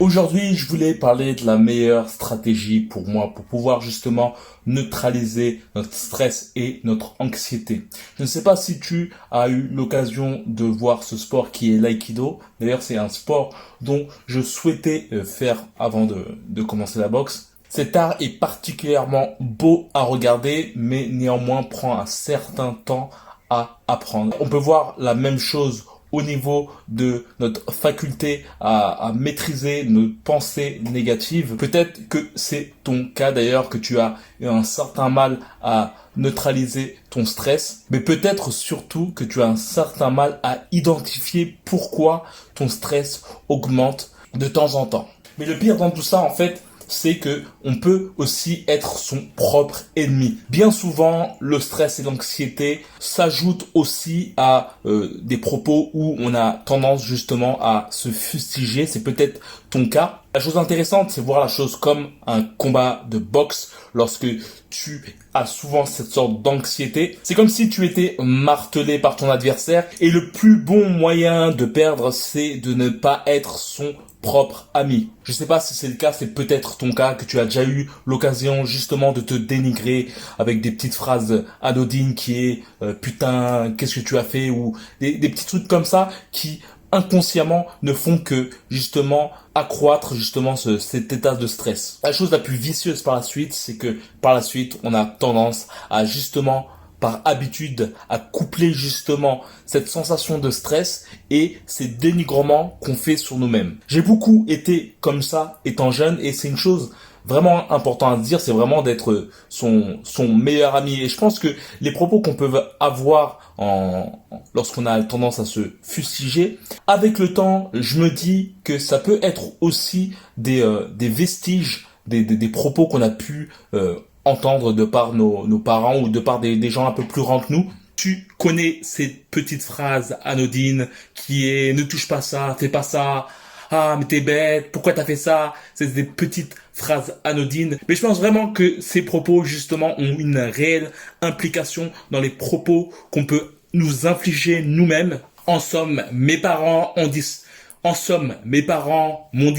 Aujourd'hui, je voulais parler de la meilleure stratégie pour moi, pour pouvoir justement neutraliser notre stress et notre anxiété. Je ne sais pas si tu as eu l'occasion de voir ce sport qui est l'aïkido. D'ailleurs, c'est un sport dont je souhaitais faire avant de commencer la boxe. Cet art est particulièrement beau à regarder, mais néanmoins prend un certain temps à apprendre. On peut voir la même chose au niveau de notre faculté à maîtriser nos pensées négatives. Peut-être que c'est ton cas d'ailleurs, que tu as un certain mal à neutraliser ton stress, mais peut-être surtout que tu as un certain mal à identifier pourquoi ton stress augmente de temps en temps. Mais le pire dans tout ça, en fait, c'est que on peut aussi être son propre ennemi. Bien souvent, le stress et l'anxiété s'ajoutent aussi à des propos où on a tendance justement à se fustiger. C'est peut-être ton cas. La chose intéressante, c'est voir la chose comme un combat de boxe. Lorsque tu as souvent cette sorte d'anxiété, c'est comme si tu étais martelé par ton adversaire, et le plus bon moyen de perdre, c'est de ne pas être son propre ami. Je sais pas si c'est le cas, c'est peut-être ton cas, que tu as déjà eu l'occasion justement de te dénigrer avec des petites phrases anodines qui est putain, qu'est-ce que tu as fait, ou des petits trucs comme ça qui inconsciemment ne font que justement accroître justement cet état de stress. La chose la plus vicieuse par la suite, c'est que par la suite, on a tendance à justement par habitude à coupler justement cette sensation de stress et ces dénigrements qu'on fait sur nous-mêmes. J'ai beaucoup été comme ça étant jeune, et c'est une chose vraiment importante à dire, c'est vraiment d'être son meilleur ami. Et je pense que les propos qu'on peut avoir lorsqu'on a tendance à se fustiger, avec le temps, je me dis que ça peut être aussi des vestiges, des propos qu'on a pu entendre de par nos parents ou de par des gens un peu plus grands que nous. Tu connais ces petites phrases anodines qui est ne touche pas ça, fais pas ça, ah mais t'es bête, pourquoi t'as fait ça. C'est des petites phrases anodines, mais je pense vraiment que ces propos justement ont une réelle implication dans les propos qu'on peut nous infliger nous-mêmes. En somme, mes parents m'ont dit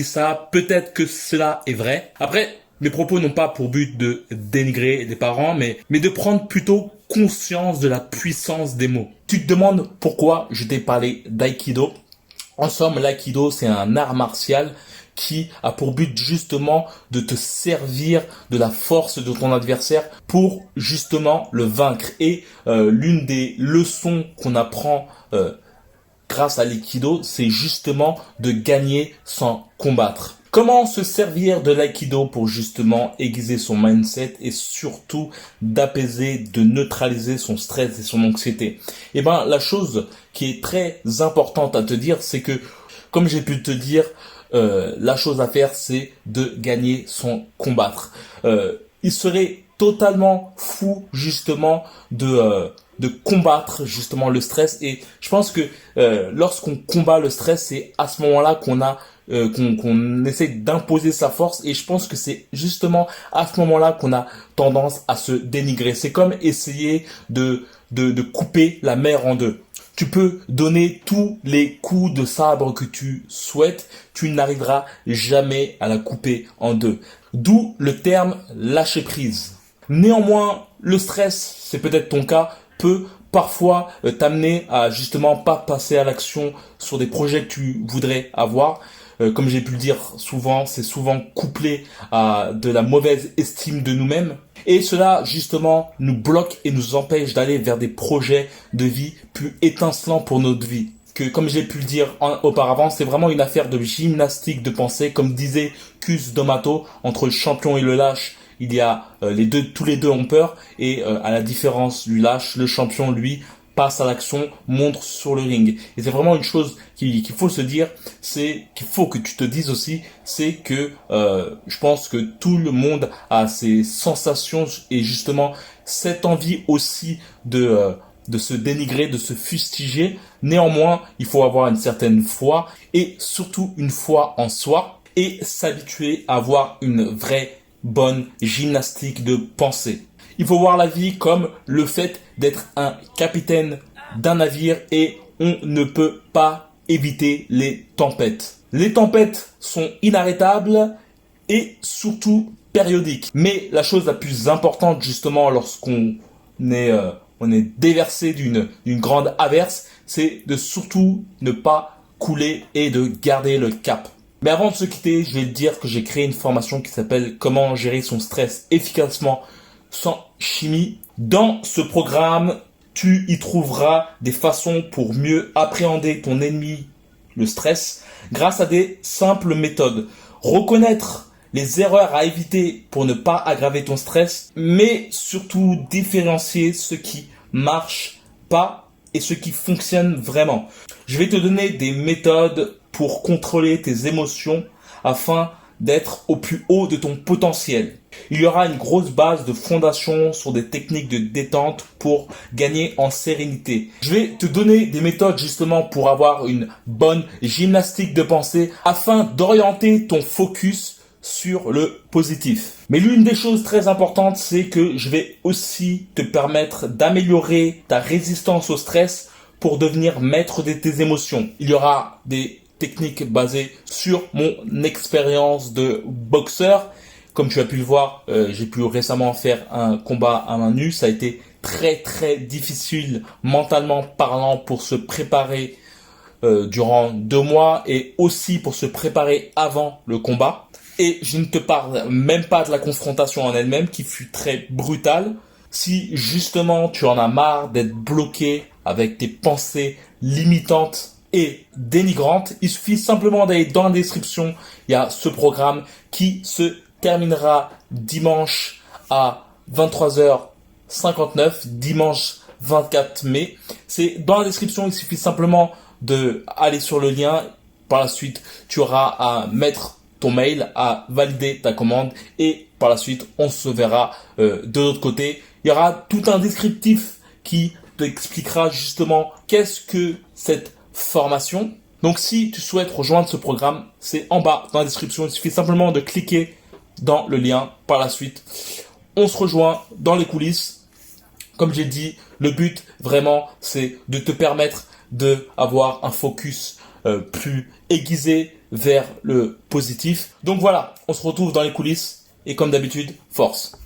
ça, peut-être que cela est vrai. Après, mes propos n'ont pas pour but de dénigrer les parents, mais de prendre plutôt conscience de la puissance des mots. Tu te demandes pourquoi je t'ai parlé d'aïkido. En somme, l'aïkido, c'est un art martial qui a pour but justement de te servir de la force de ton adversaire pour justement le vaincre. Et l'une des leçons qu'on apprend grâce à l'aïkido, c'est justement de gagner sans combattre. Comment se servir de l'aïkido pour justement aiguiser son mindset et surtout d'apaiser, de neutraliser son stress et son anxiété? Eh ben, la chose qui est très importante à te dire, c'est que, comme j'ai pu te dire, la chose à faire, c'est de gagner sans combattre. Il serait totalement fou justement de combattre justement le stress, et je pense que lorsqu'on combat le stress, c'est à ce moment-là qu'on essaie d'imposer sa force, et je pense que c'est justement à ce moment-là qu'on a tendance à se dénigrer. C'est comme essayer de couper la mer en deux. Tu peux donner tous les coups de sabre que tu souhaites, tu n'arriveras jamais à la couper en deux. D'où le terme lâcher prise. Néanmoins, le stress, c'est peut-être ton cas, peut parfois t'amener à justement pas passer à l'action sur des projets que tu voudrais avoir. Comme j'ai pu le dire souvent, c'est souvent couplé à de la mauvaise estime de nous-mêmes. Et cela, justement, nous bloque et nous empêche d'aller vers des projets de vie plus étincelants pour notre vie. Que, comme j'ai pu le dire auparavant, c'est vraiment une affaire de gymnastique de pensée. Comme disait Cus D'Amato, entre le champion et le lâche, il y a tous les deux ont peur, et à la différence du lâche, le champion, lui, passe à l'action, montre sur le ring. Et c'est vraiment une chose qu'il faut se dire, c'est qu'il faut que tu te dises aussi, c'est que je pense que tout le monde a ces sensations et justement cette envie aussi de se dénigrer, de se fustiger. Néanmoins, il faut avoir une certaine foi, et surtout une foi en soi, et s'habituer à avoir une vraie bonne gymnastique de pensée. Il faut voir la vie comme le fait d'être un capitaine d'un navire, et on ne peut pas éviter les tempêtes. Les tempêtes sont inarrêtables et surtout périodiques. Mais la chose la plus importante justement lorsqu'on est, on est déversé d'une grande averse, c'est de surtout ne pas couler et de garder le cap. Mais avant de se quitter, je vais te dire que j'ai créé une formation qui s'appelle Comment gérer son stress efficacement sans chimie. Dans ce programme, tu y trouveras des façons pour mieux appréhender ton ennemi, le stress, grâce à des simples méthodes. Reconnaître les erreurs à éviter pour ne pas aggraver ton stress, mais surtout différencier ce qui marche pas et ce qui fonctionne vraiment. Je vais te donner des méthodes pour contrôler tes émotions afin d'être au plus haut de ton potentiel. Il y aura une grosse base de fondation sur des techniques de détente pour gagner en sérénité. Je vais te donner des méthodes justement pour avoir une bonne gymnastique de pensée afin d'orienter ton focus sur le positif. Mais l'une des choses très importantes, c'est que je vais aussi te permettre d'améliorer ta résistance au stress pour devenir maître de tes émotions. Il y aura des techniques basées sur mon expérience de boxeur. Comme tu as pu le voir, j'ai pu récemment faire un combat à main nue. Ça a été très difficile mentalement parlant pour se préparer durant 2 mois et aussi pour se préparer avant le combat. Et je ne te parle même pas de la confrontation en elle-même qui fut très brutale. Si justement tu en as marre d'être bloqué avec tes pensées limitantes et dénigrantes, il suffit simplement d'aller dans la description. Il y a ce programme qui se terminera dimanche à 23h59, dimanche 24 mai. C'est dans la description, il suffit simplement de aller sur le lien. Par la suite, tu auras à mettre ton mail, à valider ta commande et par la suite, on se verra de l'autre côté. Il y aura tout un descriptif qui t'expliquera justement qu'est-ce que cette formation. Donc si tu souhaites rejoindre ce programme, c'est en bas dans la description. Il suffit simplement de cliquer dans le lien. Par la suite, on se rejoint dans les coulisses. Comme j'ai dit, le but vraiment, c'est de te permettre d'avoir un focus plus aiguisé vers le positif. Donc voilà, on se retrouve dans les coulisses et comme d'habitude, force.